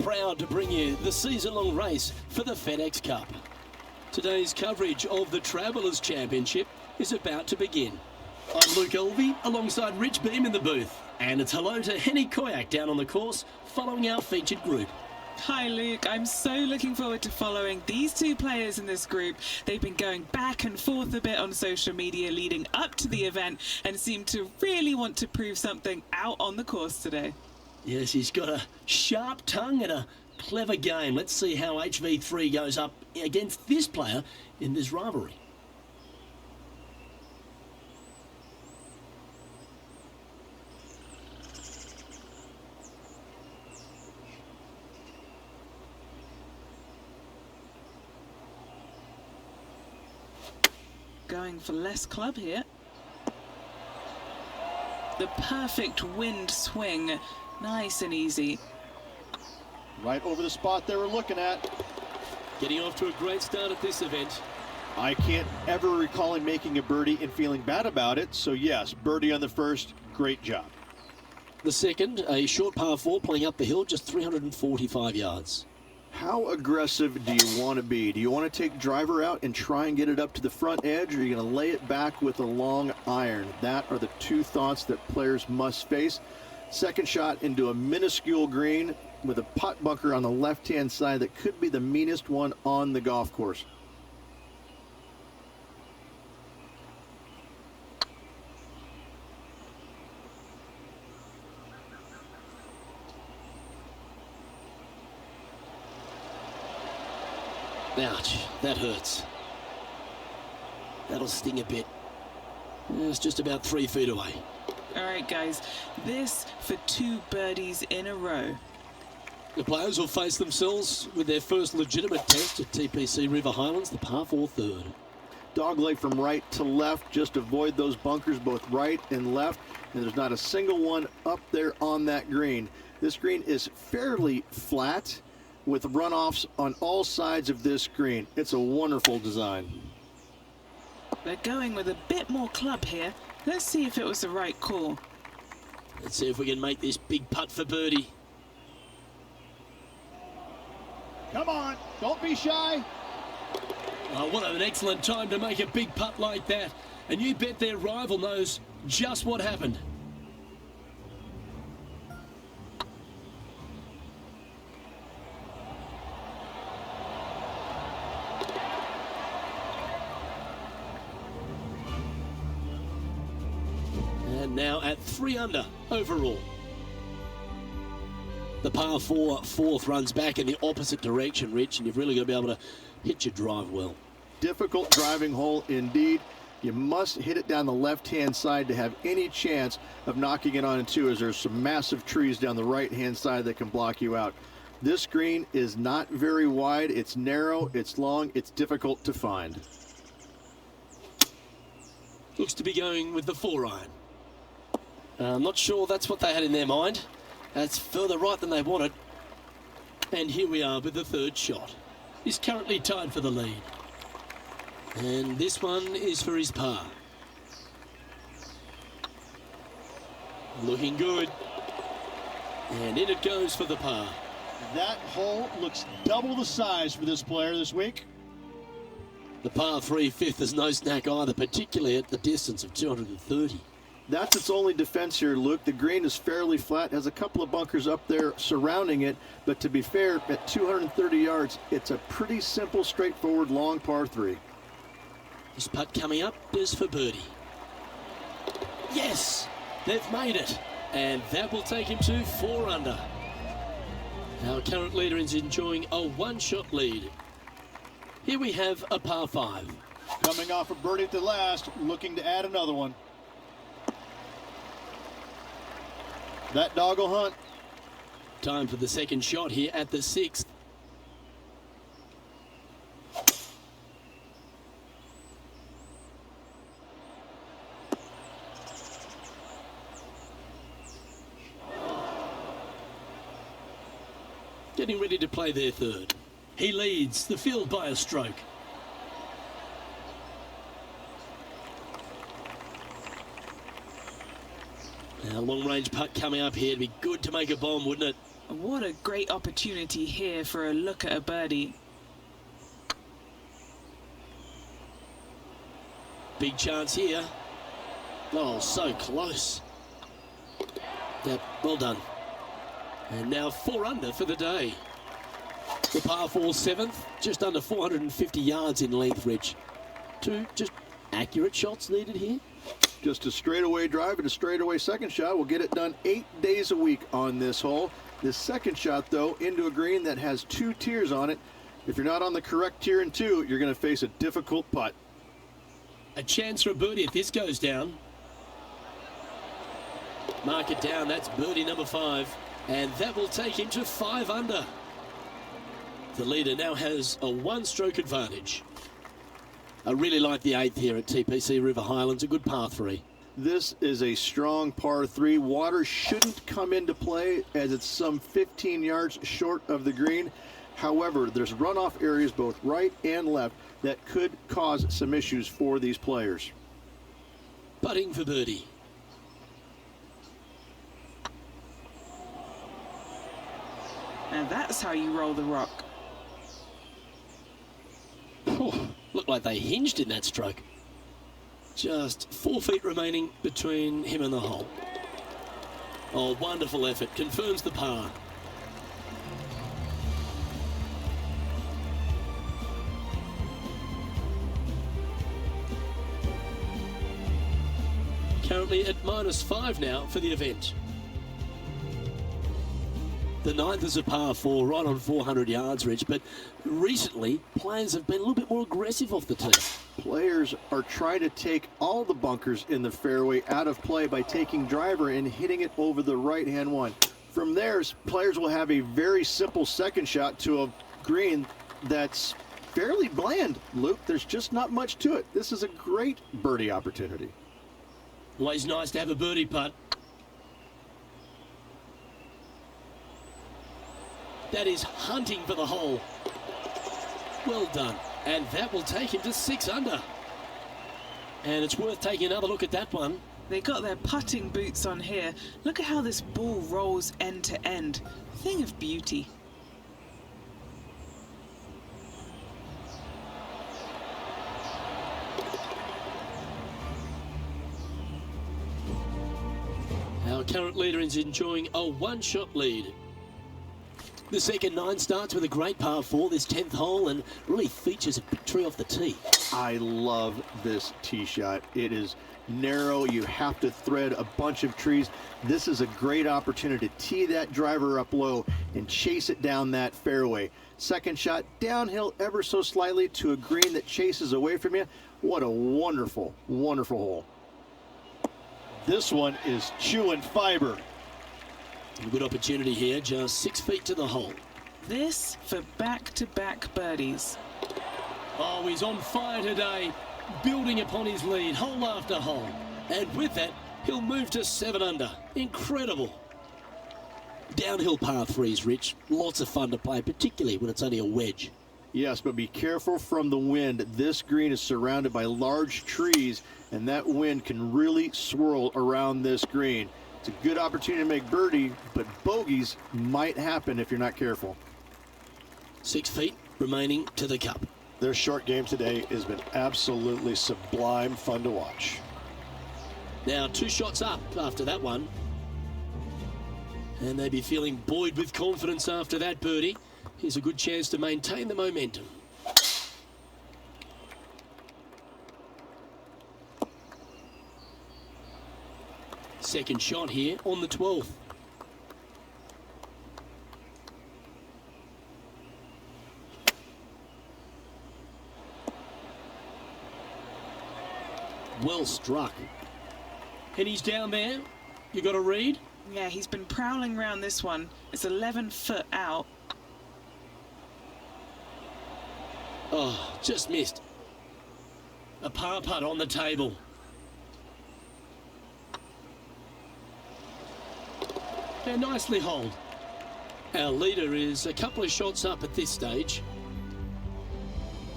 proud to bring you the season-long race for the FedEx Cup. Today's coverage of the Travellers Championship is about to begin. I'm Luke Elvey alongside Rich Beam in the booth, and it's hello to Henny Koyak down on the course following our featured group. Hi Luke, I'm so looking forward to following these two players in this group. They've been going back and forth a bit on social media leading up to the event and seem to really want to prove something out on the course today. Yes, he's got a sharp tongue and a clever game. Let's see how HV3 goes up against this player in this rivalry. Going for less club here. The perfect wind swing, nice and easy. Right over the spot they were looking at. Getting off to a great start at this event. I can't ever recall him making a birdie and feeling bad about it, so yes, birdie on the first, great job. The second, a short par 4 playing up the hill, just 345 yards. How aggressive do you want to be? Do you want to take driver out and try and get it up to the front edge, or are you going to lay it back with a long iron? That are the two thoughts that players must face. Second shot into a minuscule green with a putt bunker on the left-hand side that could be the meanest one on the golf course. Ouch, that hurts. That'll sting a bit. It's just about 3 feet away. All right, guys, this for 2 birdies in a row. The players will face themselves with their first legitimate test at TPC River Highlands, the par 4 third. Dogleg from right to left, just avoid those bunkers both right and left, and there's not a single one up there on that green. This green is fairly flat with runoffs on all sides of this green. It's a wonderful design. They're going with a bit more club here. Let's see if it was the right call. Let's see if we can make this big putt for birdie. Come on, don't be shy. Oh, what an excellent time to make a big putt like that. And you bet their rival knows just what happened. And now at 3 under overall. The par 4 fourth runs back in the opposite direction, Rich, and you've really got to be able to hit your drive well. Difficult driving hole indeed. You must hit it down the left-hand side to have any chance of knocking it on in 2, as there's some massive trees down the right-hand side that can block you out. This green is not very wide. It's narrow, it's long, it's difficult to find. Looks to be going with the 4-iron. I'm not sure that's what they had in their mind. That's further right than they wanted. And here we are with the 3rd shot. He's currently tied for the lead. And this one is for his par. Looking good. And in it goes for the par. That hole looks double the size for this player this week. The par 3 fifth is no snack either, particularly at the distance of 230. That's its only defense here, Luke. The green is fairly flat, has a couple of bunkers up there surrounding it, but to be fair, at 230 yards, it's a pretty simple, straightforward, long par 3. This putt coming up is for birdie. Yes, they've made it, and that will take him to 4 under. Our current leader is enjoying a 1-shot lead. Here we have a par 5. Coming off a birdie at the last, looking to add another one. That dog will hunt. Time for the 2nd shot here at the 6th. Getting ready to play their 3rd. He leads the field by a stroke. Now, long-range putt coming up here. It'd be good to make a bomb, wouldn't it? What a great opportunity here for a look at a birdie. Big chance here. Oh, so close. Yep, well done. And now 4 under for the day. The par 4 7th, just under 450 yards in length, Rich. 2 just accurate shots needed here. Just a straightaway drive and a straightaway second shot will get it done 8 days a week on this hole. This second shot, though, into a green that has 2 tiers on it. If you're not on the correct tier in 2, you're going to face a difficult putt. A chance for a birdie if this goes down. Mark it down, that's birdie number 5. And that will take him to 5 under. The leader now has a 1-stroke advantage. I really like the 8th here at TPC River Highlands, a good par 3. This is a strong par 3. Water shouldn't come into play as it's some 15 yards short of the green. However, there's runoff areas both right and left that could cause some issues for these players. Putting for birdie. And that's how you roll the rock. Oh, looked like they hinged in that stroke. Just 4 feet remaining between him and the hole. Oh, wonderful effort. Confirms the par. Currently at -5 now for the event. The 9th is a par 4, right on 400 yards, Rich, but recently players have been a little bit more aggressive off the tee. Players are trying to take all the bunkers in the fairway out of play by taking driver and hitting it over the right-hand one. From there, players will have a very simple second shot to a green that's fairly bland, Luke. There's just not much to it. This is a great birdie opportunity. Always nice to have a birdie putt. That is hunting for the hole. Well done. And that will take him to 6 under. And it's worth taking another look at that one. They got their putting boots on here. Look at how this ball rolls end to end. Thing of beauty. Our current leader is enjoying a 1-shot lead. The second 9 starts with a great par 4, this 10th hole, and really features a big tree off the tee. I love this tee shot. It is narrow. You have to thread a bunch of trees. This is a great opportunity to tee that driver up low and chase it down that fairway. Second shot downhill ever so slightly to a green that chases away from you. What a wonderful, wonderful hole. This one is chewing fiber. A good opportunity here, just 6 feet to the hole. This for back-to-back birdies. Oh, he's on fire today, building upon his lead, hole after hole. And with that, he'll move to 7 under. Incredible. Downhill par 3s, Rich. Lots of fun to play, particularly when it's only a wedge. Yes, but be careful from the wind. This green is surrounded by large trees, and that wind can really swirl around this green. It's a good opportunity to make birdie, but bogeys might happen if you're not careful. 6 feet remaining to the cup. Their short game today has been absolutely sublime fun to watch. Now 2 shots up after that one. And they'd be feeling buoyed with confidence after that birdie. Here's a good chance to maintain the momentum. Second shot here on the 12th. Well struck. And he's down there. You got a read? Yeah, he's been prowling around this one. It's 11 foot out. Oh, just missed. A par putt on the table. And nicely holed. Our leader is a couple of shots up at this stage.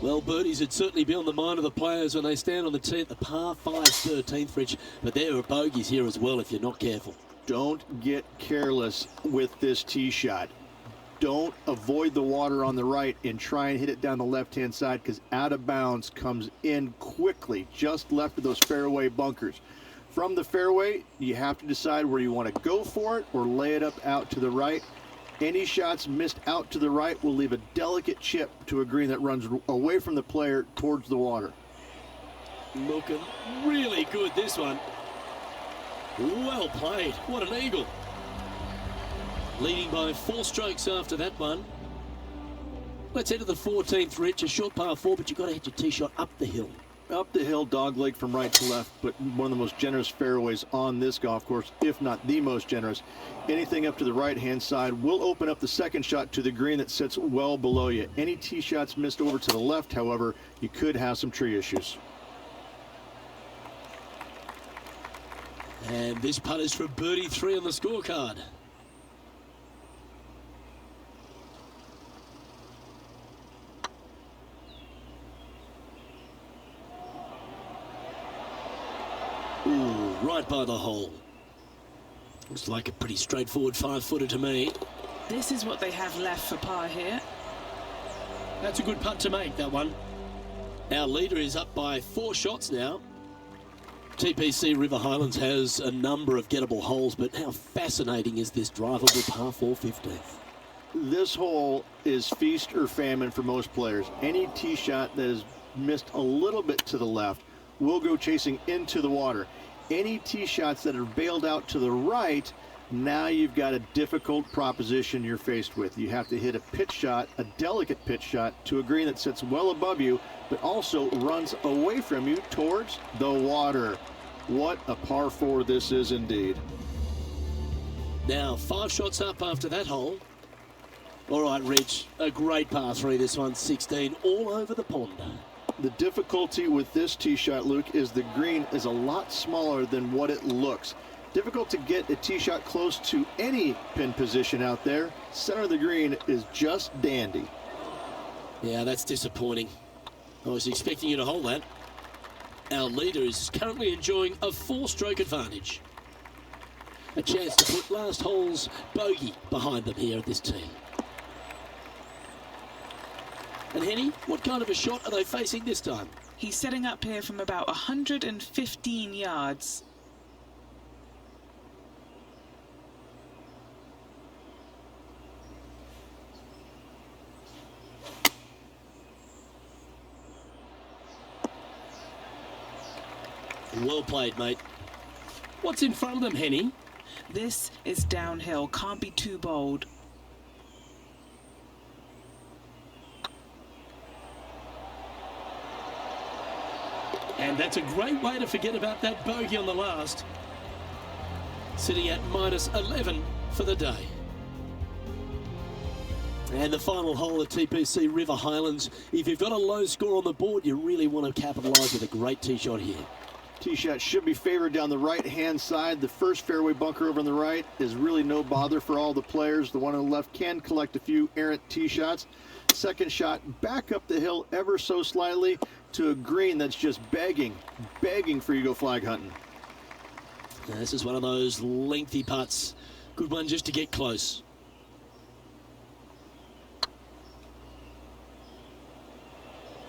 Well, birdies would certainly be on the mind of the players when they stand on the tee at the par 5 13th, Rich. But there are bogeys here as well if you're not careful. Don't get careless with this tee shot. Don't avoid the water on the right and try and hit it down the left-hand side, because out of bounds comes in quickly, just left of those fairway bunkers. From the fairway, you have to decide where you want to go for it or lay it up out to the right. Any shots missed out to the right will leave a delicate chip to a green that runs away from the player towards the water. Looking really good, this one. Well played. What an eagle. Leading by 4 strokes after that one. Let's head to the 14th, Rich. A short par 4, but you've got to hit your tee shot up the hill. Up the hill, dogleg from right to left, but one of the most generous fairways on this golf course, if not the most generous. Anything up to the right-hand side will open up the second shot to the green that sits well below you. Any tee shots missed over to the left, however, you could have some tree issues. And this putt is for birdie 3 on the scorecard. Ooh, right by the hole. Looks like a pretty straightforward 5-footer to me. This is what they have left for par here. That's a good putt to make, that one. Our leader is up by 4 shots now. TPC River Highlands has a number of gettable holes, but how fascinating is this drivable par 4 15th? This hole is feast or famine for most players. Any tee shot that is missed a little bit to the left will go chasing into the water. Any tee shots that are bailed out to the right, now you've got a difficult proposition you're faced with. You have to hit a pitch shot, a delicate pitch shot, to a green that sits well above you, but also runs away from you towards the water. What a par 4 this is indeed. Now 5 shots up after that hole. All right, Rich, a great par 3, this one, 16, all over the pond. The difficulty with this tee shot, Luke, is the green is a lot smaller than what it looks. Difficult to get a tee shot close to any pin position out there. Center of the green is just dandy. Yeah, that's disappointing. I was expecting you to hold that. Our leader is currently enjoying a 4-stroke advantage. A chance to put last hole's bogey behind them here at this tee. And Henny, what kind of a shot are they facing this time? He's setting up here from about 115 yards. Well played, mate. What's in front of them, Henny? This is downhill, can't be too bold. And that's a great way to forget about that bogey on the last. Sitting at minus 11 for the day. And the final hole at TPC River Highlands. If you've got a low score on the board, you really want to capitalise with a great tee shot here. Tee shot should be favored down the right-hand side. The first fairway bunker over on the right is really no bother for all the players. The one on the left can collect a few errant tee shots. Second shot back up the hill ever so slightly to a green that's just begging for you to go flag hunting. Now, this is one of those lengthy putts. Good one just to get close.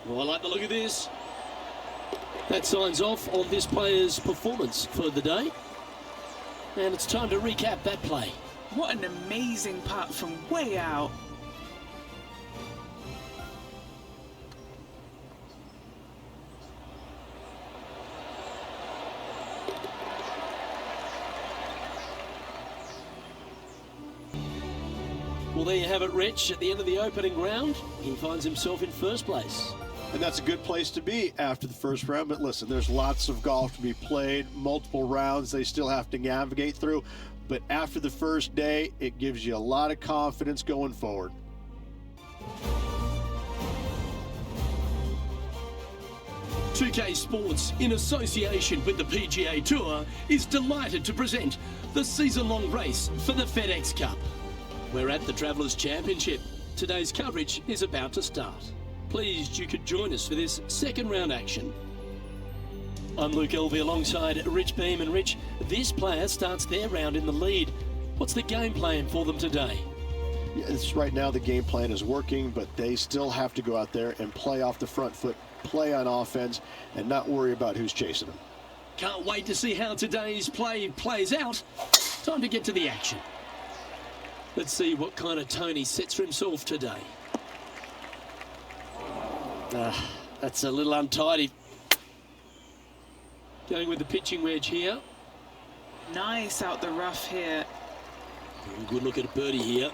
Well, I like the look of this. That signs off on this player's performance for the day. And it's time to recap that play. What an amazing putt from way out. Well, there you have it, Rich. At the end of the opening round, he finds himself in first place. And that's a good place to be after the first round. But listen, there's lots of golf to be played, multiple rounds they still have to navigate through. But after the first day, it gives you a lot of confidence going forward. .2K Sports, in association with the PGA Tour, is delighted to present the season-long race for the FedEx Cup. We're at the Travelers Championship. Today's coverage is about to start. Pleased you could join us for this second round action. I'm Luke Elvey alongside Rich Beam. And Rich, this player starts their round in the lead. What's the game plan for them today? Yes, right now the game plan is working, but they still have to go out there and play off the front foot, play on offense, and not worry about who's chasing them. Can't wait to see how today's play plays out. Time to get to the action. Let's see what kind of tone he sets for himself today. That's a little untidy. Going with the pitching wedge here. Nice out the rough here. Good look at a birdie here.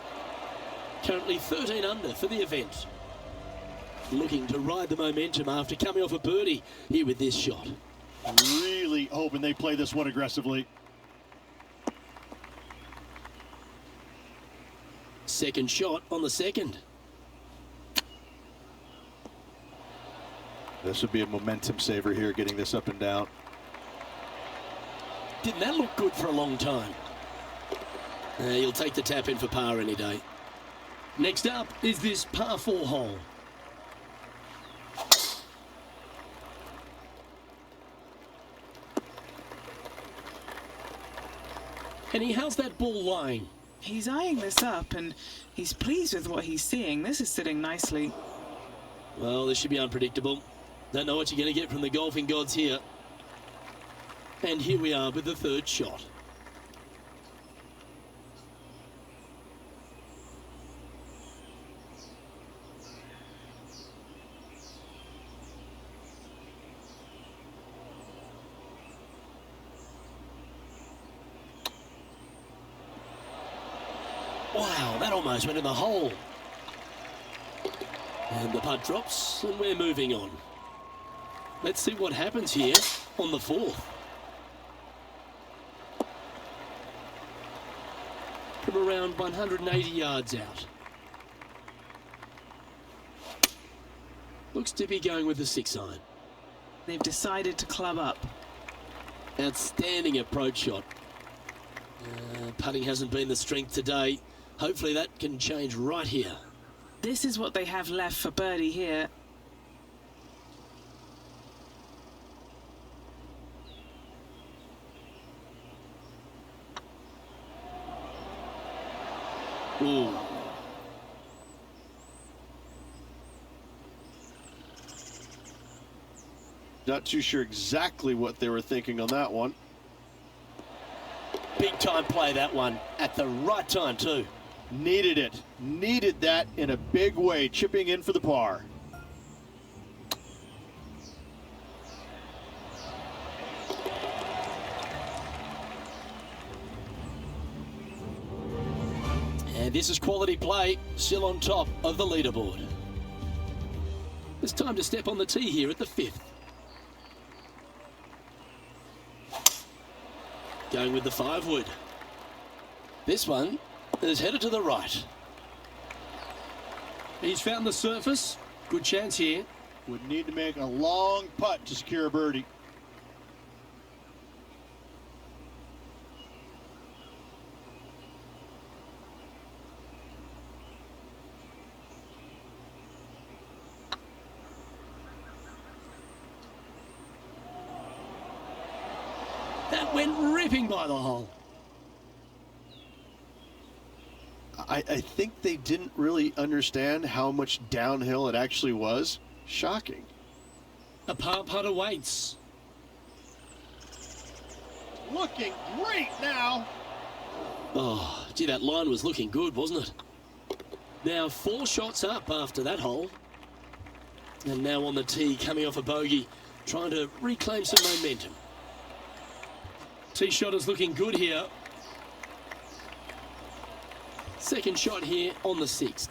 Currently 13 under for the event. Looking to ride the momentum after coming off a birdie here with this shot. Really hoping they play this one aggressively. Second shot on the second. This would be a momentum saver here, getting this up and down. Didn't that look good for a long time? You'll take the tap in for par any day. Next up is this par 4 hole. And how's that ball lying? He's eyeing this up and he's pleased with what he's seeing. This is sitting nicely. Well, this should be unpredictable. Don't know what you're going to get from the golfing gods here. And here we are with the third shot. Wow, that almost went in the hole. And the putt drops, and we're moving on. Let's see what happens here on the fourth. From around 180 yards out. Looks to be going with the 6-iron. They've decided to club up. Outstanding approach shot. Putting hasn't been the strength today. Hopefully that can change right here. This is what they have left for birdie here. Ooh. Not too sure exactly what they were thinking on that one. Big time play, that one, at the right time too. Needed it. Needed that in a big way, chipping in for the par. And this is quality play, still on top of the leaderboard. It's time to step on the tee here at the 5th. Going with the 5-wood. This one is headed to the right. He's found the surface. Good chance here. Would need to make a long putt to secure a birdie. That went ripping by the hole. I think they didn't really understand how much downhill it actually was. Shocking. A par putt awaits. Looking great now. Oh, gee, that line was looking good, wasn't it? Now 4 shots up after that hole. And now on the tee, coming off a bogey, trying to reclaim some momentum. Tee shot is looking good here. Second shot here on the 6th.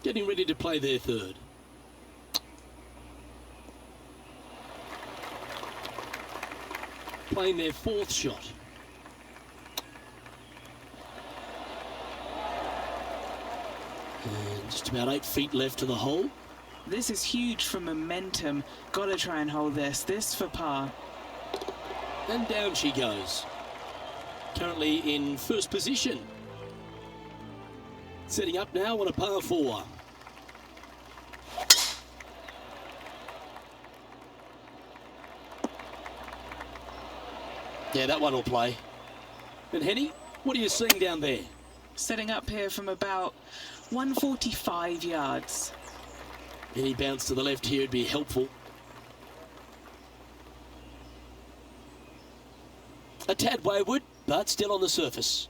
Getting ready to play their third. Playing their 4th shot. And just about 8 feet left to the hole. This is huge for momentum. Gotta try and hold this. This for par. And down she goes. currently in first position. Setting up now on a par 4. Yeah, that one will play. And Henny, what are you seeing down there? Setting up here from about 145 yards. Any bounce to the left here would be helpful. A tad wayward, but still on the surface.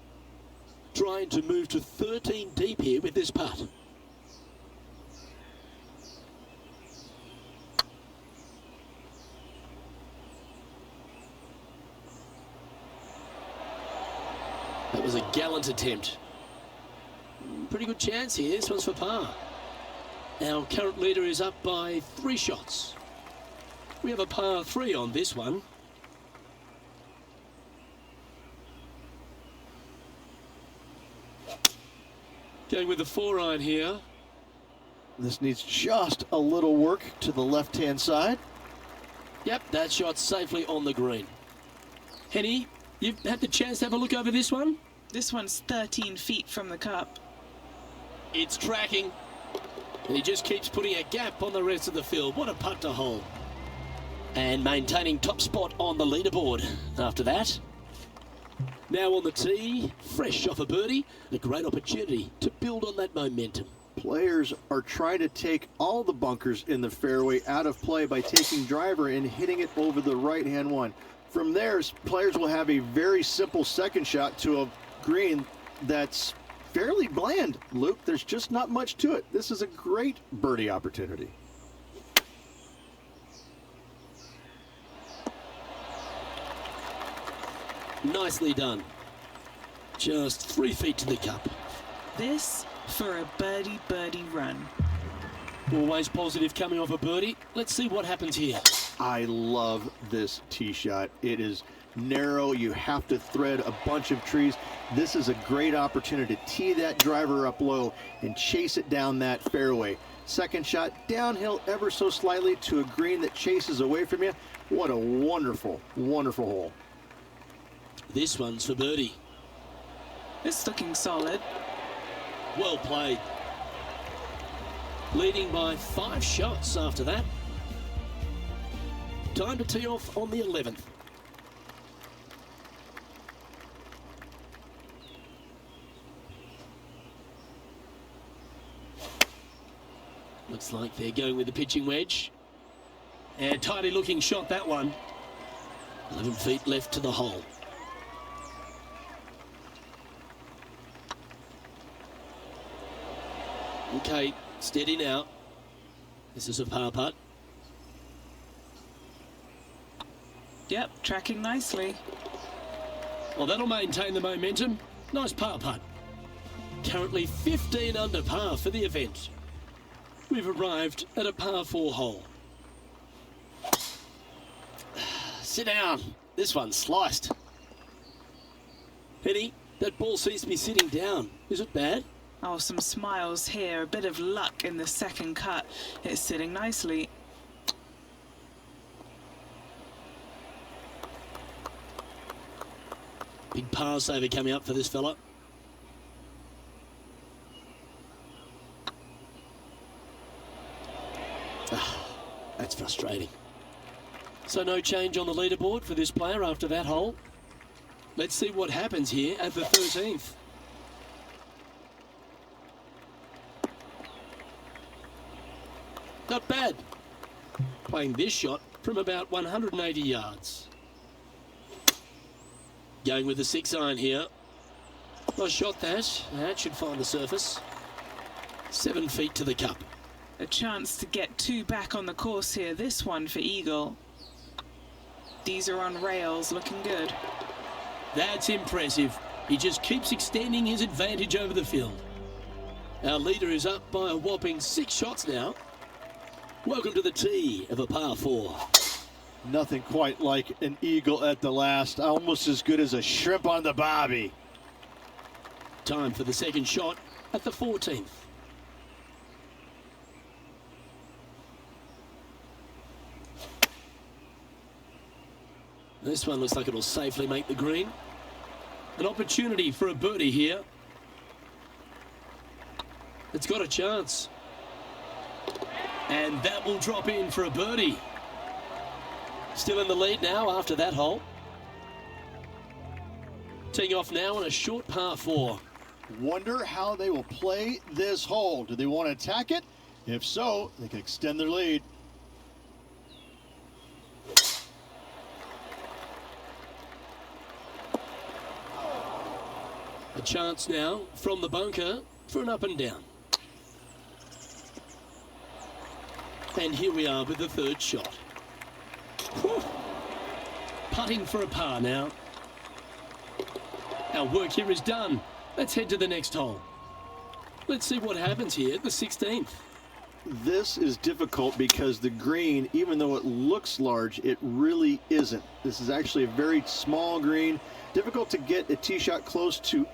Trying to move to 13 deep here with this putt. That was a gallant attempt. Pretty good chance here. This one's for par. Our current leader is up by 3 shots. We have a par 3 on this one. Going with the 4-iron here. This needs just a little work to the left-hand side. Yep, that shot's safely on the green. Henny, you've had the chance to have a look over this one? This one's 13 feet from the cup. It's tracking. And he just keeps putting a gap on the rest of the field. What a putt to hole. And maintaining top spot on the leaderboard after that. Now on the tee, fresh off a birdie, a great opportunity to build on that momentum. Players are trying to take all the bunkers in the fairway out of play by taking driver and hitting it over the right-hand one. From there, players will have a very simple second shot to a green that's fairly bland. Luke, there's just not much to it. This is a great birdie opportunity. Nicely done. Just 3 feet to the cup. This for a birdie run. Always positive coming off a birdie. Let's see what happens here. I love this tee shot. It is narrow. You have to thread a bunch of trees. This is a great opportunity to tee that driver up low and chase it down that fairway. Second shot downhill ever so slightly to a green that chases away from you. What a wonderful, wonderful hole. This one's for birdie. It's looking solid. Well played. Leading by 5 shots after that. Time to tee off on the 11th. Looks like they're going with the pitching wedge. And tidy looking shot, that one. 11 feet left to the hole. Okay, steady now. This is a par putt. Yep, tracking nicely. Well, that'll maintain the momentum. Nice par putt. Currently 15 under par for the event. We've arrived at a par 4 hole. Sit down. This one's sliced. Penny, that ball seems to be sitting down. Is it bad? Oh, some smiles here. A bit of luck in the second cut. It's sitting nicely. Big par saver coming up for this fella. That's frustrating. So no change on the leaderboard for this player after that hole. Let's see what happens here at the 13th. Not bad. Playing this shot from about 180 yards. Going with the 6-iron here. Nice shot that. That should find the surface. 7 feet to the cup. A chance to get 2 back on the course here. This one for eagle. These are on rails, looking good. That's impressive. He just keeps extending his advantage over the field. Our leader is up by a whopping 6 shots now. Welcome to the tee of a par 4. Nothing quite like an eagle at the last. Almost as good as a shrimp on the barbie. Time for the second shot at the 14th. This one looks like it'll safely make the green. An opportunity for a birdie here. It's got a chance. And that will drop in for a birdie. Still in the lead now after that hole. Teeing off now on a short par 4. Wonder how they will play this hole. Do they want to attack it? If so, they can extend their lead. A chance now from the bunker for an up and down. And here we are with the third shot. Whew. Putting for a par now. Our work here is done. Let's head to the next hole. Let's see what happens here at the 16th. This is difficult because the green, even though it looks large, it really isn't. This is actually a very small green. Difficult to get a tee shot close to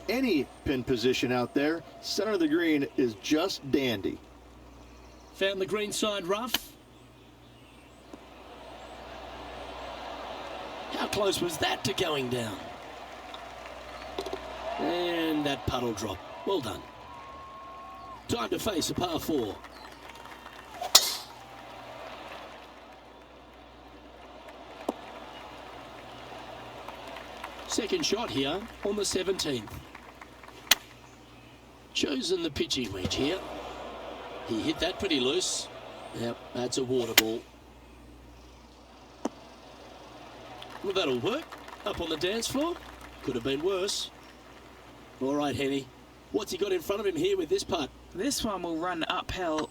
any pin position out there. Center of the green is just dandy. Found the green side rough. How close was that to going down? And that puddle drop. Well done. Time to face a par 4. Second shot here on the 17th. Chosen the pitching wedge here. He hit that pretty loose. Yep, that's a water ball. Well, that'll work. Up on the dance floor. Could have been worse. All right, Henny. What's he got in front of him here with this putt? This one will run uphill.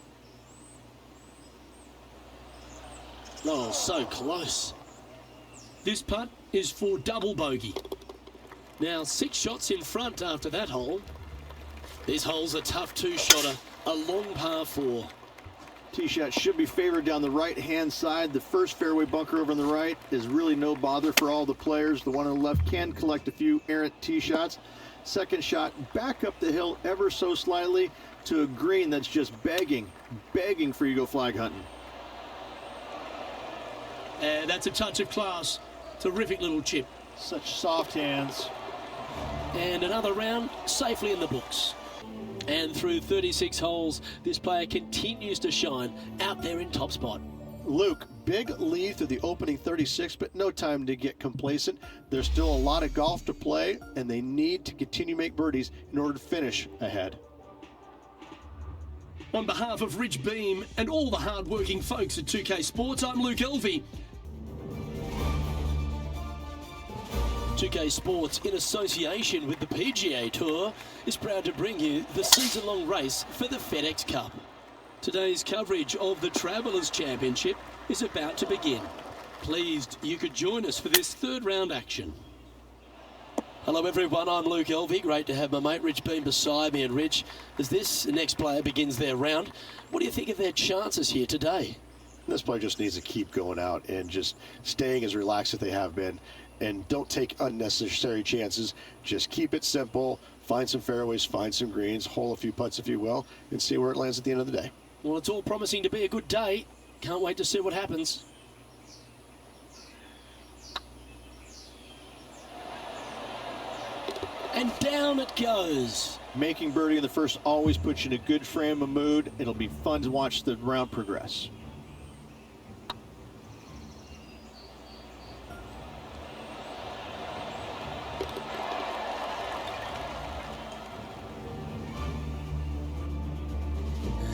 Oh, so close. This putt is for double bogey. Now 6 shots in front after that hole. This hole's a tough 2-shotter, a long par 4. Tee shot should be favored down the right-hand side. The first fairway bunker over on the right is really no bother for all the players. The one on the left can collect a few errant tee shots. Second shot back up the hill ever so slightly to a green that's just begging for you to go flag hunting. And that's a touch of class. Terrific little chip. Such soft hands. And another round safely in the books. And through 36 holes, this player continues to shine out there in top spot. Luke, big lead through the opening 36, but no time to get complacent. There's still a lot of golf to play, and they need to continue to make birdies in order to finish ahead. On behalf of Rich Beam and all the hard-working folks at 2K Sports, I'm Luke Elvey. 2K Sports, in association with the PGA Tour, is proud to bring you the season-long race for the FedEx Cup. Today's coverage of the Travelers Championship is about to begin. Pleased you could join us for this third round action. Hello everyone, I'm Luke Elvey. Great to have my mate Rich Beam beside me. And Rich, as this next player begins their round, what do you think of their chances here today? This player just needs to keep going out and just staying as relaxed as they have been. And don't take unnecessary chances. Just keep it simple. Find some fairways, find some greens, hole a few putts if you will, and see where it lands at the end of the day. Well, it's all promising to be a good day. Can't wait to see what happens. And down it goes. Making birdie in the first always puts you in a good frame of mood. It'll be fun to watch the round progress.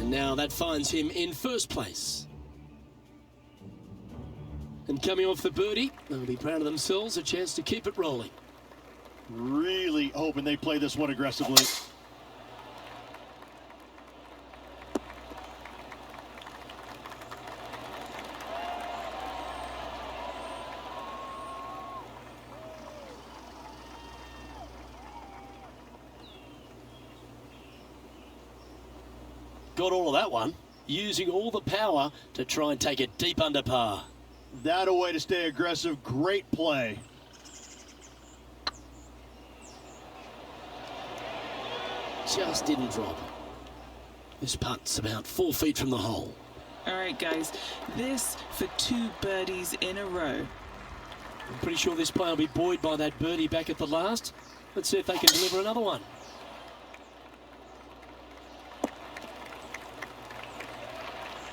Now that finds him in first place. And coming off the birdie, they'll be proud of themselves, a chance to keep it rolling. Really hoping they play this one aggressively. Got all of that one, using all the power to try and take it deep under par. That a way to stay aggressive. Great play. Just didn't drop. This putt's about 4 feet from the hole. All right, guys, this for 2 birdies in a row. I'm pretty sure this player will be buoyed by that birdie back at the last. Let's see if they can deliver another one.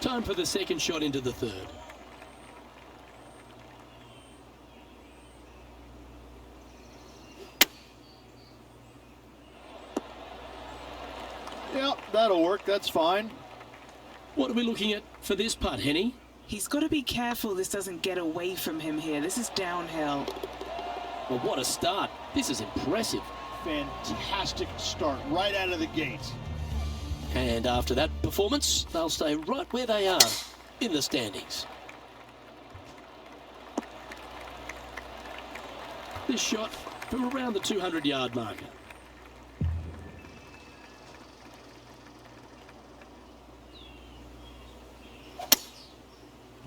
Time for the second shot into the third. Yeah, that'll work. That's fine. What are we looking at for this putt, Henny? He's got to be careful this doesn't get away from him here. This is downhill. Well, what a start. This is impressive. Fantastic start right out of the gate. And after that performance, they'll stay right where they are in the standings. This shot from around the 200-yard marker.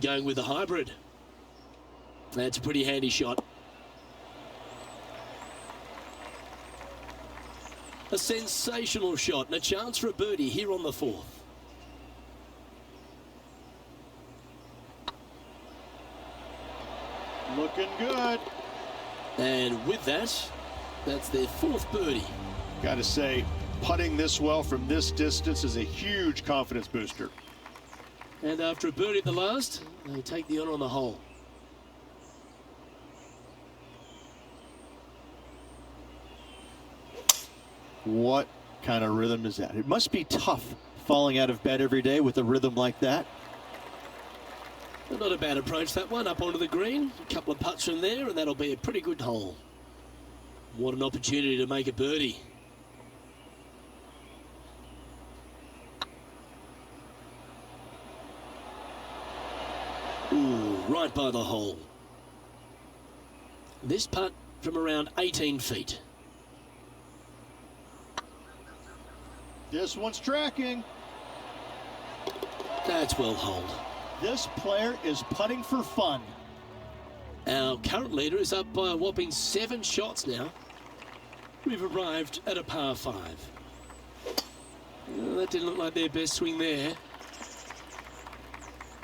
Going with the hybrid. That's a pretty handy shot. A sensational shot and a chance for a birdie here on the fourth. Looking good. And with that, that's their fourth birdie. Got to say, putting this well from this distance is a huge confidence booster. And after a birdie at the last, they take the honour on the hole. What kind of rhythm is that? It must be tough falling out of bed every day with a rhythm like that. Not a bad approach, that one, up onto the green. A couple of putts from there, and that'll be a pretty good hole. What an opportunity to make a birdie. Ooh, right by the hole. This putt from around 18 feet. This one's tracking. That's well holed. This player is putting for fun. Our current leader is up by a whopping 7 shots now. We've arrived at a par 5. That didn't look like their best swing there.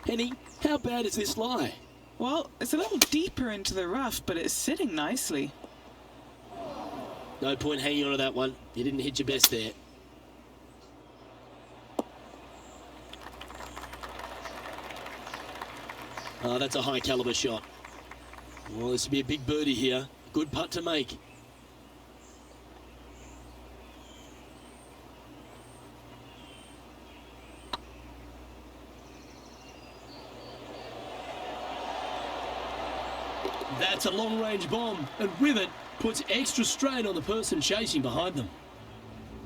Henny, how bad is this lie? Well, it's a little deeper into the rough, but it's sitting nicely. No point hanging on to that one. You didn't hit your best there. Oh, that's a high caliber shot. Well, this will be a big birdie here. Good putt to make. That's a long-range bomb, and with it, puts extra strain on the person chasing behind them.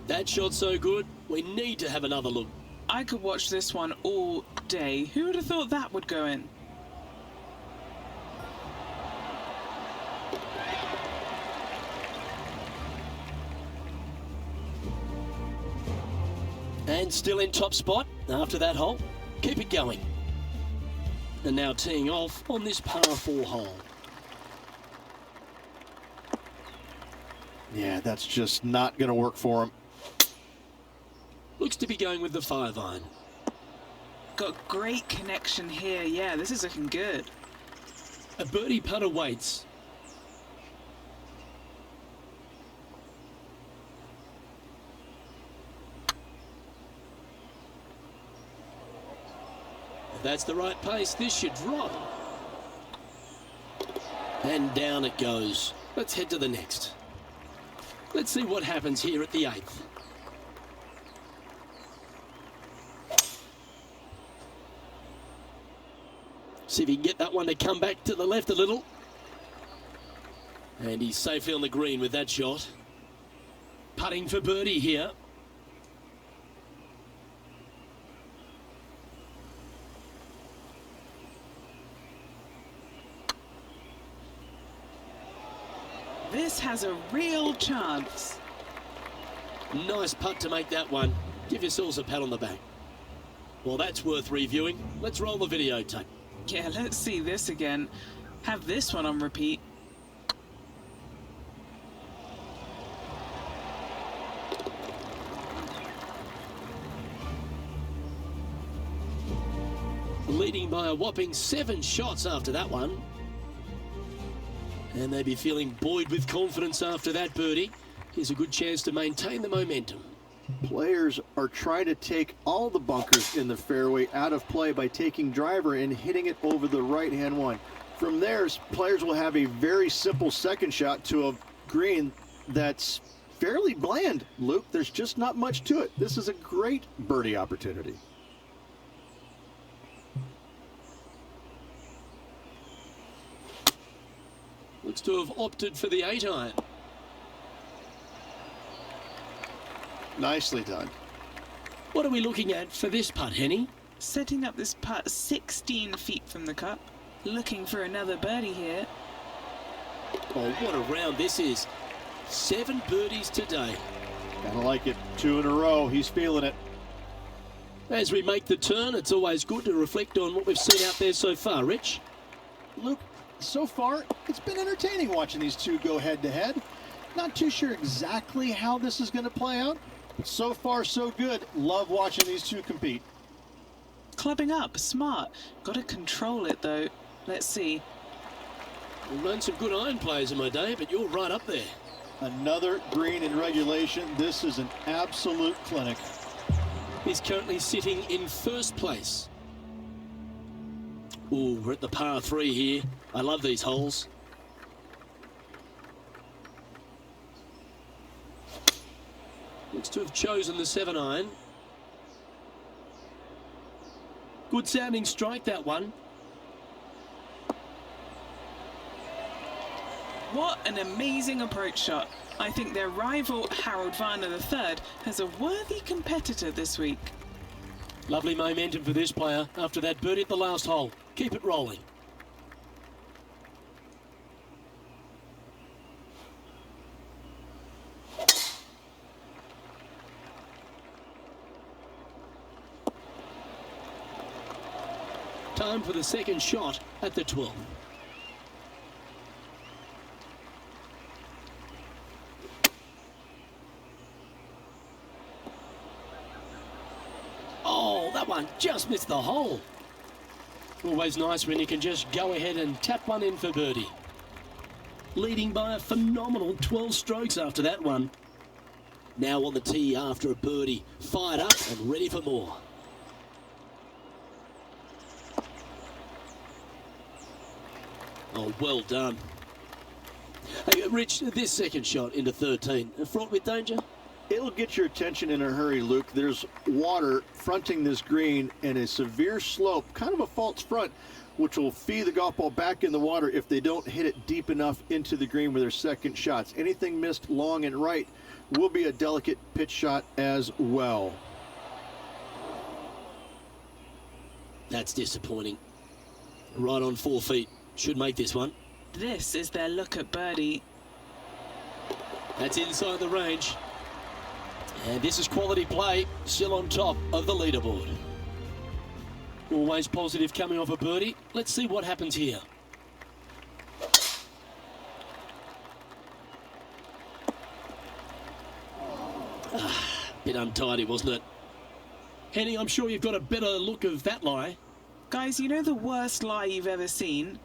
That shot's so good, we need to have another look. I could watch this one all day. Who would have thought that would go in? And still in top spot after that hole. Keep it going. And now teeing off on this par 4 hole. Yeah, that's just not going to work for him. Looks to be going with the 5-iron. Got great connection here. Yeah, this is looking good. A birdie putt awaits. If that's the right pace, this should drop. And down it goes. Let's head to the next. Let's see what happens here at the 8th. See if he can get that one to come back to the left a little. And he's safely on the green with that shot. Putting for birdie here. This has a real chance. Nice putt to make that one. Give yourselves a pat on the back. Well, that's worth reviewing. Let's roll the videotape. Yeah, let's see this again. Have this one on repeat. Leading by a whopping 7 shots after that one. And they'd be feeling buoyed with confidence after that birdie. Here's a good chance to maintain the momentum. Players are trying to take all the bunkers in the fairway out of play by taking driver and hitting it over the right-hand one. From there, players will have a very simple second shot to a green that's fairly bland. Luke, there's just not much to it. This is a great birdie opportunity. Looks to have opted for the 8-iron. Nicely done. What are we looking at for this putt, Henny? Setting up this putt 16 feet from the cup. Looking for another birdie here. Oh, what a round this is. 7 birdies today. Kinda like it. 2 in a row. He's feeling it. As we make the turn, it's always good to reflect on what we've seen out there so far, Rich. Luke, so far, it's been entertaining watching these two go head-to-head. Not too sure exactly how this is going to play out, but so far, so good. Love watching these two compete. Clubbing up, smart. Got to control it, though. Let's see. I've known some good iron players in my day, but you're right up there. Another green in regulation. This is an absolute clinic. He's currently sitting in first place. Ooh, we're at the par 3 here. I love these holes. Looks to have chosen the 7-iron. Good sounding strike, that one. What an amazing approach shot. I think their rival, Harold Varner III, has a worthy competitor this week. Lovely momentum for this player after that birdie at the last hole. Keep it rolling. Time for the second shot at the 12th. Oh, that one just missed the hole. Always nice when you can just go ahead and tap one in for birdie. Leading by a phenomenal 12 strokes after that one. Now on the tee after a birdie. Fired up and ready for more. Oh, well done. Hey, Rich, this second shot into 13, fraught with danger? It'll get your attention in a hurry, Luke. There's water fronting this green and a severe slope, kind of a false front, which will feed the golf ball back in the water if they don't hit it deep enough into the green with their second shots. Anything missed long and right will be a delicate pitch shot as well. That's disappointing. Right on 4 feet. Should make this one. This is their look at birdie. That's inside the range. And this is quality play, still on top of the leaderboard. Always positive coming off a birdie. Let's see what happens here. Bit untidy, wasn't it? Henny, I'm sure you've got a better look of that lie. Guys, you know the worst lie you've ever seen?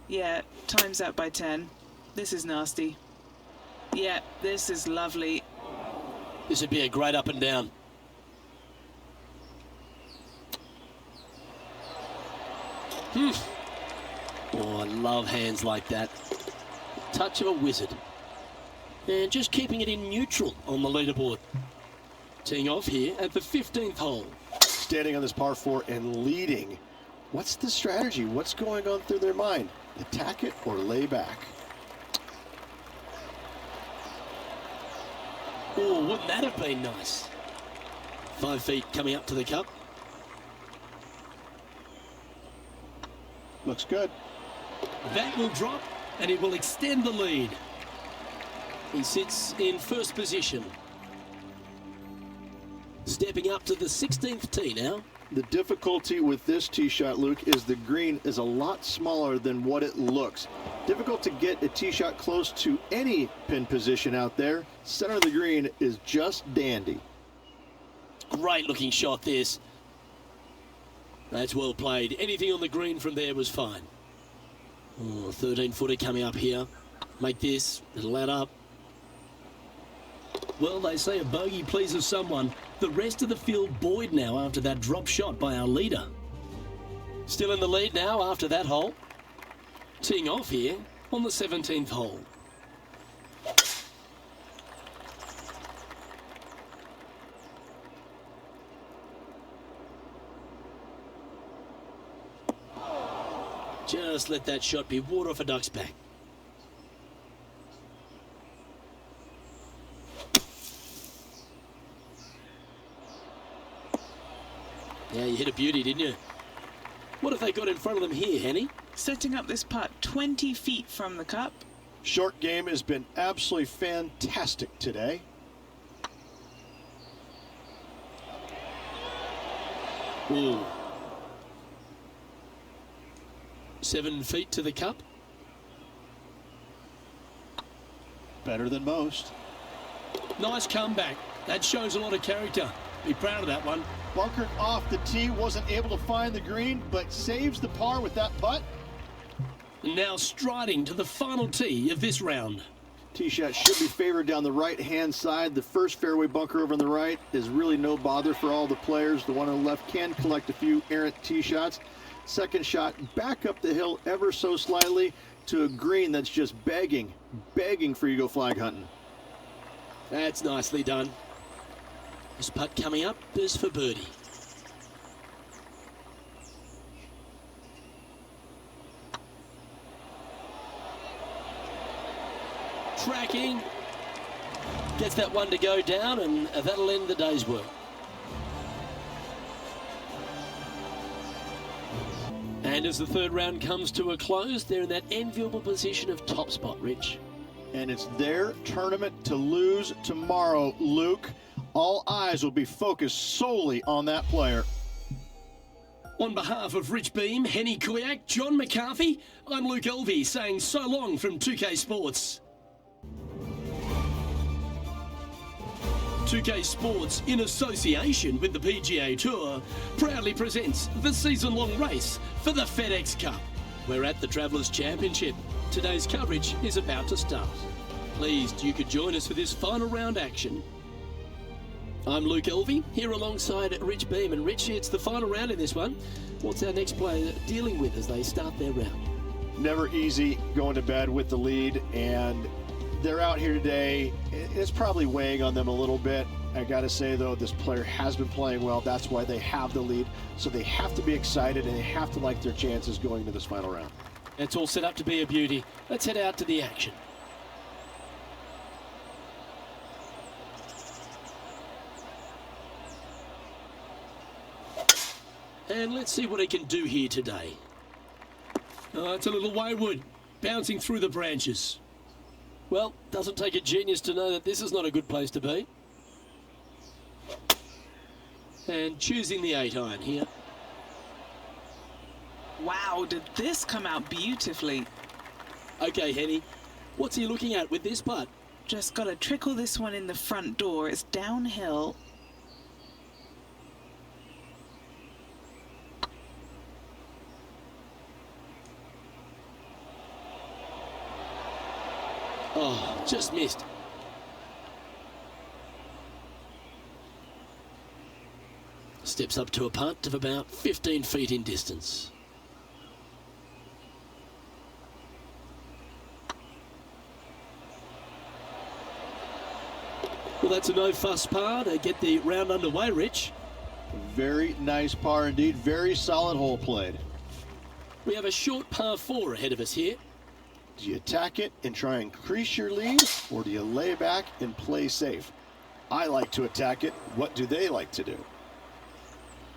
Yeah, times that by 10. This is nasty. Yeah, this is lovely. This would be a great up and down. Oh, I love hands like that. Touch of a wizard. And just keeping it in neutral on the leaderboard. Teeing off here at the 15th hole. Standing on this par 4 and leading. What's the strategy? What's going on through their mind? Attack it or lay back? Oh, wouldn't that have been nice? 5 feet coming up to the cup. Looks good. That will drop and it will extend the lead. He sits in first position. Stepping up to the 16th tee now. The difficulty with this tee shot, Luke, is the green is a lot smaller than what it looks. Difficult to get a tee shot close to any pin position out there. Center of the green is just dandy. Great looking shot this. That's well played. Anything on the green from there was fine. Oh, 13-footer coming up here. Make this. It'll add up. Well, they say a bogey pleases someone. The rest of the field buoyed now after that drop shot by our leader. Still in the lead now after that hole. Teeing off here on the 17th hole. Just let that shot be water off a duck's back. Yeah, you hit a beauty, didn't you? What have they got in front of them here, Henny? Setting up this putt 20 feet from the cup. Short game has been absolutely fantastic today. Ooh. 7 feet to the cup. Better than most. Nice comeback. That shows a lot of character. Be proud of that one. Bunkered off the tee, wasn't able to find the green, but saves the par with that putt. Now striding to the final tee of this round. Tee shot should be favored down the right-hand side. The first fairway bunker over on the right is really no bother for all the players. The one on the left can collect a few errant tee shots. Second shot back up the hill ever so slightly to a green that's just begging for you to go flag hunting. That's nicely done. This putt coming up is for birdie. Tracking. Gets that one to go down, and that'll end the day's work. And as the third round comes to a close, they're in that enviable position of top spot, Rich. And it's their tournament to lose tomorrow, Luke. All eyes will be focused solely on that player. On behalf of Rich Beam, Henny Kuyak, John McCarthy, I'm Luke Elvey saying so long from 2K Sports. 2K Sports, in association with the PGA Tour, proudly presents the season-long race for the FedEx Cup. We're at the Travelers Championship. Today's coverage is about to start. Pleased you could join us for this final round action. I'm Luke Elvey, here alongside Rich Beam. And Rich, it's the final round in this one. What's our next player dealing with as they start their round? Never easy going to bed with the lead, and they're out here today. It's probably weighing on them a little bit. I got to say, though, this player has been playing well. That's why they have the lead. So they have to be excited, and they have to like their chances going into this final round. It's all set up to be a beauty. Let's head out to the action. And let's see what he can do here today. Oh, it's a little wayward, bouncing through the branches. Well, doesn't take a genius to know that this is not a good place to be. And choosing the 8-iron here. Wow, did this come out beautifully. Okay, Henny, what's he looking at with this putt? Just got to trickle this one in the front door. It's downhill. Oh, just missed. Steps up to a putt of about 15 feet in distance. Well, that's a no-fuss par to get the round underway, Rich. Very nice par indeed. Very solid hole played. We have a short par 4 ahead of us here. Do you attack it and try and increase your lead, or do you lay back and play safe? I like to attack it. What do they like to do?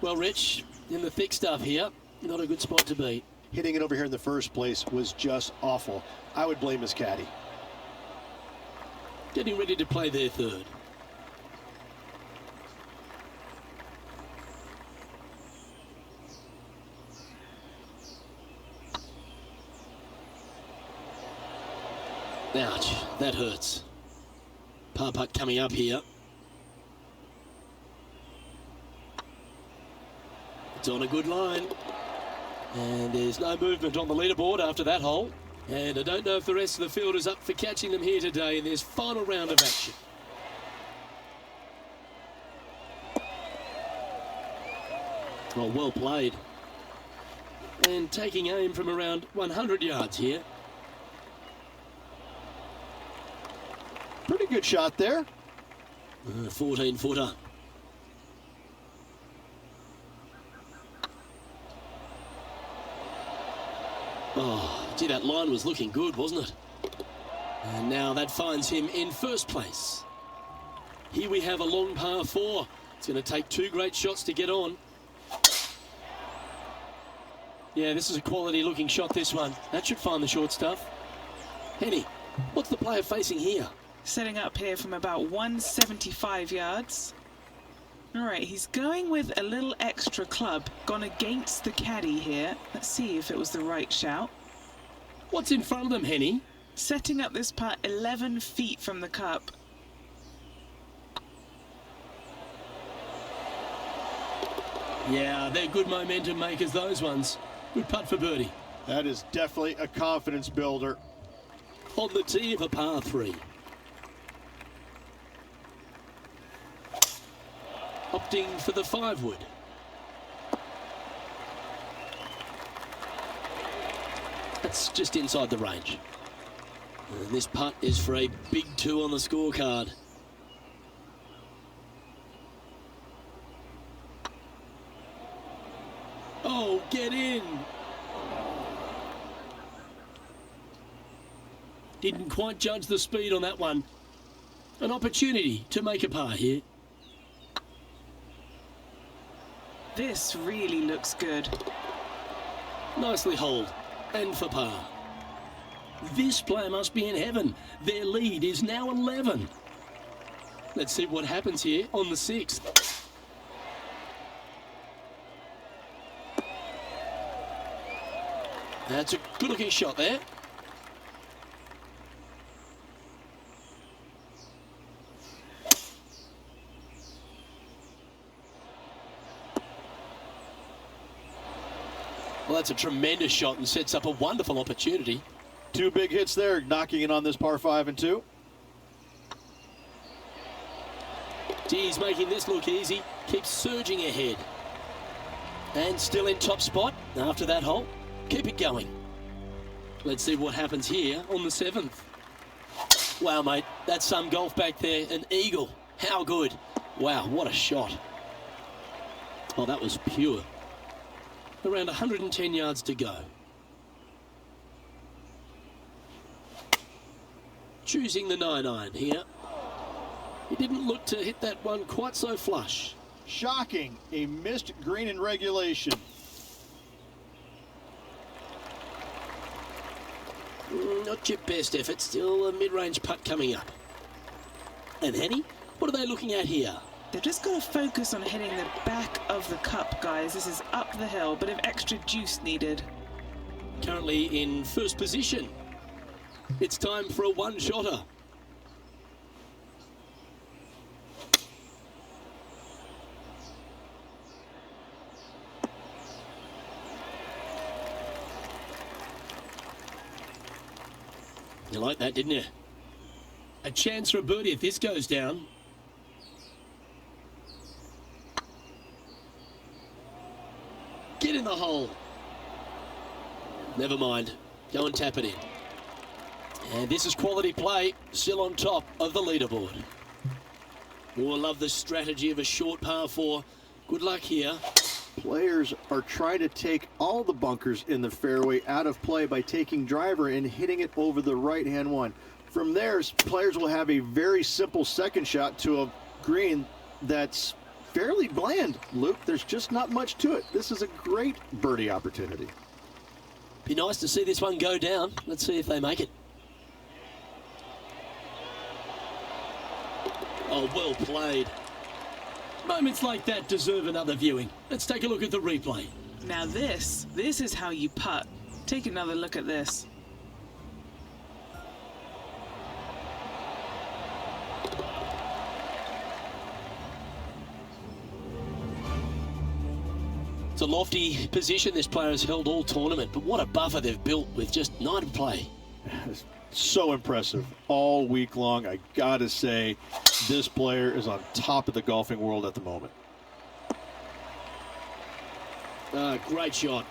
Well, Rich, in the thick stuff here, not a good spot to be. Hitting it over here in the first place was just awful. I would blame his caddy. Getting ready to play their third. Ouch, that hurts. Par putt coming up here. It's on a good line. And there's no movement on the leaderboard after that hole. And I don't know if the rest of the field is up for catching them here today in this final round of action. Well, well played. And taking aim from around 100 yards here. Pretty good shot there. 14-footer. Oh, gee, that line was looking good, wasn't it? And now that finds him in first place. Here we have a long par 4. It's going to take 2 great shots to get on. Yeah, this is a quality looking shot, this one. That should find the short stuff. Henny, what's the player facing here? Setting up here from about 175 yards. All right, he's going with a little extra club. Gone against the caddy here. Let's see if it was the right shout. What's in front of them, Henny? Setting up this putt 11 feet from the cup. Yeah, they're good momentum makers, those ones. Good putt for birdie. That is definitely a confidence builder. On the tee of a par 3. Opting for the 5-wood. That's just inside the range. And this putt is for a big 2 on the scorecard. Oh, get in. Didn't quite judge the speed on that one. An opportunity to make a par here. This really looks good. Nicely holed. And for par. This player must be in heaven. Their lead is now 11. Let's see what happens here on the 6th. That's a good-looking shot there. Well, that's a tremendous shot and sets up a wonderful opportunity. 2 big hits there, knocking in on this par 5 and 2. He's making this look easy. Keeps surging ahead. And still in top spot after that hole. Keep it going. Let's see what happens here on the 7th. Wow, mate, that's some golf back there. An eagle. How good. Wow, what a shot. Oh, that was pure. Around 110 yards to go. Choosing the 9-iron here. He didn't look to hit that one quite so flush. Shocking, a missed green in regulation. Not your best effort, still a mid-range putt coming up. And Henny, what are they looking at here? They've just got to focus on hitting the back of the cup, guys. This is up the hill, bit of extra juice needed. Currently in first position. It's time for a one-shotter. You like that, didn't you? A chance for a birdie if this goes down. Get in the hole. Never mind. Go and tap it in. And this is quality play, still on top of the leaderboard. Oh, I love the strategy of a short par 4. Good luck here. Players are trying to take all the bunkers in the fairway out of play by taking driver and hitting it over the right-hand one. From there, players will have a very simple second shot to a green that's fairly bland. Luke, there's just not much to it. This is a great birdie opportunity. Be nice to see this one go down. Let's see if they make it. Oh, well played. Moments like that deserve another viewing. Let's take a look at the replay. Now this is how you putt. Take another look at this. It's a lofty position this player has held all tournament, but what a buffer they've built with just 9 to play. So impressive all week long. I gotta say, this player is on top of the golfing world at the moment. Great shot.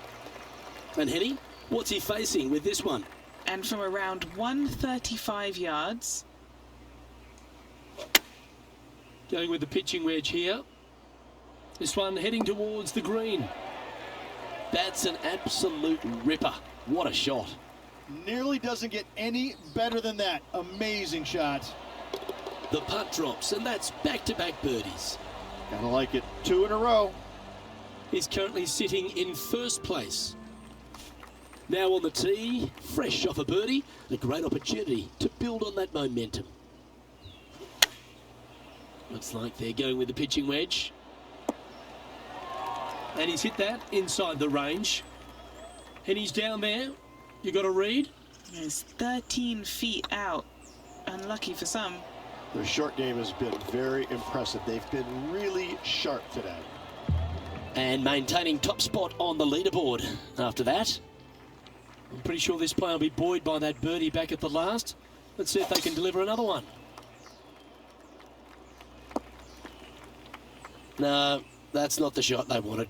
And Henny, what's he facing with this one? And from around 135 yards. Going with the pitching wedge here. This one heading towards the green. That's an absolute ripper. What a shot. Nearly doesn't get any better than that. Amazing shot. The putt drops, and that's back-to-back birdies. Kinda like it. 2 in a row. He's currently sitting in first place. Now on the tee, fresh off a birdie, a great opportunity to build on that momentum. Looks like they're going with the pitching wedge. And he's hit that inside the range. And he's down there. You got to read? He's 13 feet out. Unlucky for some. Their short game has been very impressive. They've been really sharp today. And maintaining top spot on the leaderboard after that. I'm pretty sure this player will be buoyed by that birdie back at the last. Let's see if they can deliver another one. No, that's not the shot they wanted.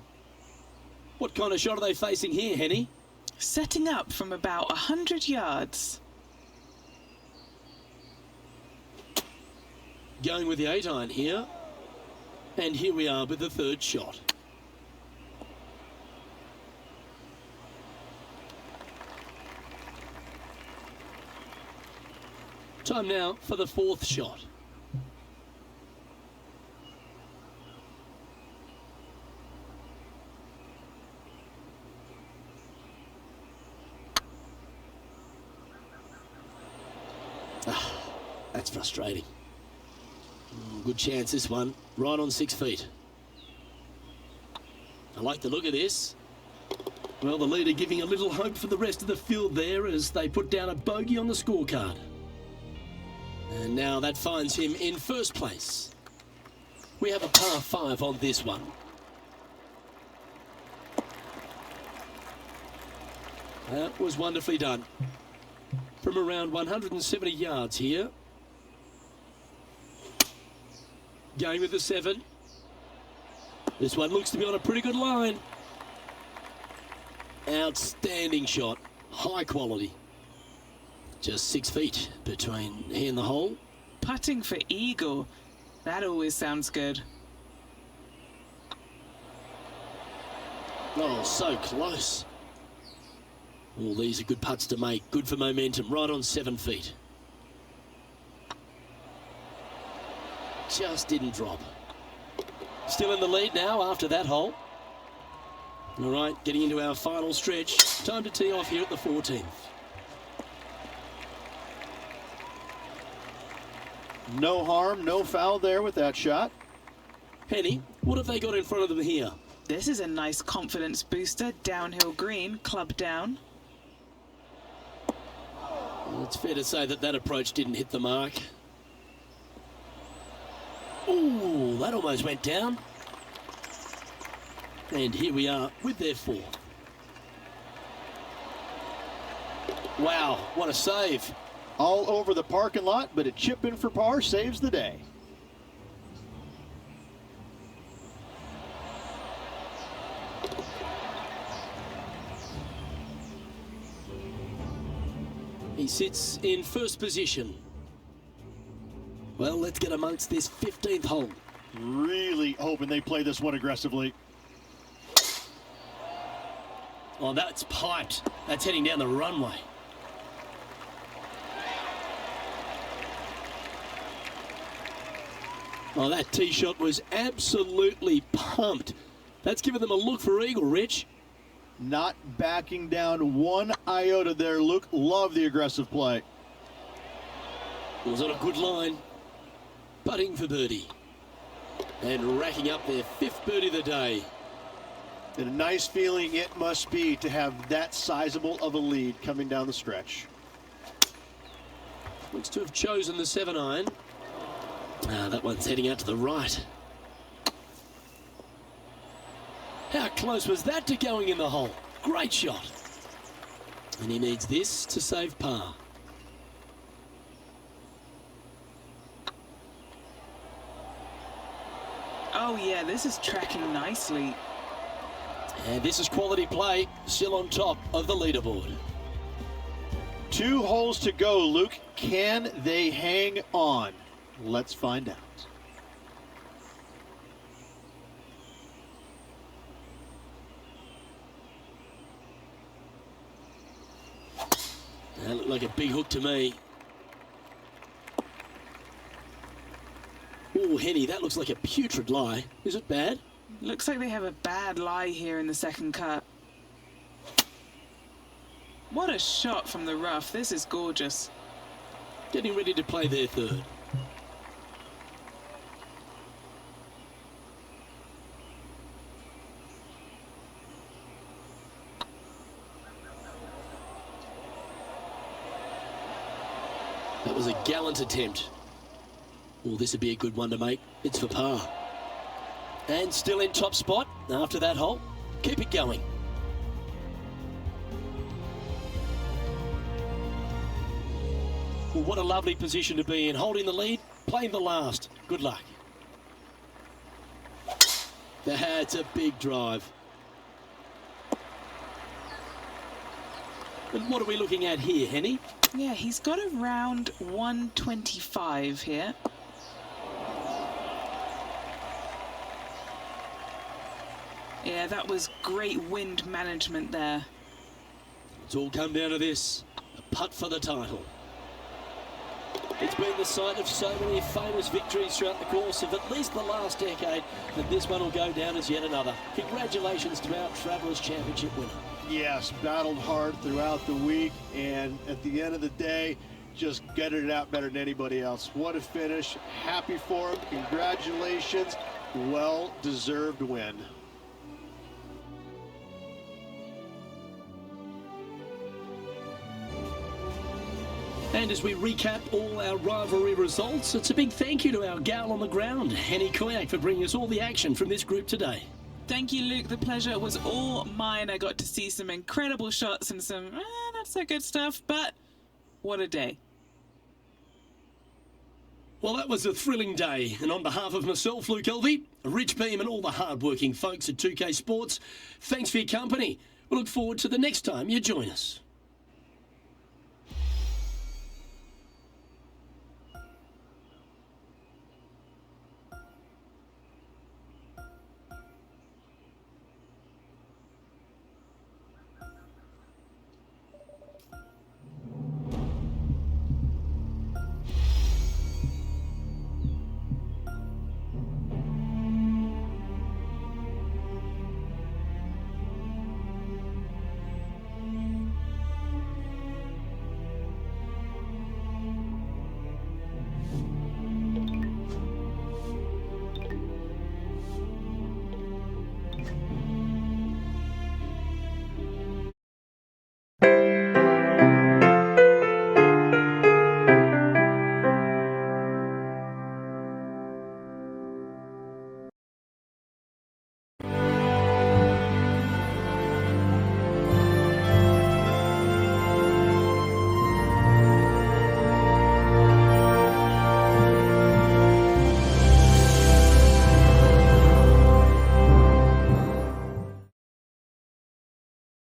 What kind of shot are they facing here, Henny? Setting up from about 100 yards. Going with the 8-iron here. And here we are with the third shot. Time now for the fourth shot. That's frustrating. Good chance this one, right on 6 feet. I like the look of this. Well, the leader giving a little hope for the rest of the field there as they put down a bogey on the scorecard. And now that finds him in first place. We have a par 5 on this one. That was wonderfully done. From around 170 yards here. Going with the 7. This one looks to be on a pretty good line. Outstanding shot. High quality. Just 6 feet between he and the hole. Putting for eagle. That always sounds good. Oh, so close. All these are good putts to make. Good for momentum. Right on 7 feet. Just didn't drop. Still in the lead now after that hole. All right, getting into our final stretch. Time to tee off here at the 14th. No harm, no foul there with that shot. Henny, what have they got in front of them here? This is a nice confidence booster. Downhill green, club down. Well, it's fair to say that that approach didn't hit the mark. Ooh, that almost went down. And here we are with their 4. Wow, what a save. All over the parking lot, but a chip in for par saves the day. He sits in first position. Well, let's get amongst this 15th hole. Really hoping they play this one aggressively. Oh, that's piped. That's heading down the runway. Oh, that tee shot was absolutely pumped. That's given them a look for eagle, Rich. Not backing down one iota there, Luke. Love the aggressive play. It was on a good line. Putting for birdie. And racking up their 5th birdie of the day. And a nice feeling it must be to have that sizable of a lead coming down the stretch. Looks to have chosen the 7-iron. That one's heading out to the right. How close was that to going in the hole? Great shot. And he needs this to save par. Oh yeah, this is tracking nicely. And this is quality play, still on top of the leaderboard. 2 holes to go, Luke. Can they hang on? Let's find out. That looked like a big hook to me. Oh, Henny, that looks like a putrid lie. Is it bad? Looks like they have a bad lie here in the second cut. What a shot from the rough. This is gorgeous. Getting ready to play their third. That was a gallant attempt. Oh, this would be a good one to make. It's for par. And still in top spot after that hole. Keep it going. Well, what a lovely position to be in. Holding the lead, playing the last. Good luck. That's a big drive. And what are we looking at here, Henny? Yeah, he's got around 125 here. Yeah, that was great wind management there. It's all come down to this. A putt for the title. It's been the site of so many famous victories throughout the course of at least the last decade that this one will go down as yet another. Congratulations to our Travellers Championship winner. Yes, battled hard throughout the week, and at the end of the day, just gutted it out better than anybody else. What a finish. Happy for him. Congratulations. Well-deserved win. And as we recap all our rivalry results, it's a big thank you to our gal on the ground, Henny Koyak, for bringing us all the action from this group today. Thank you, Luke. The pleasure was all mine. I got to see some incredible shots and some not so good stuff, but what a day. Well, that was a thrilling day. And on behalf of myself, Luke Elvey, Rich Beam and all the hard-working folks at 2K Sports, thanks for your company. We look forward to the next time you join us.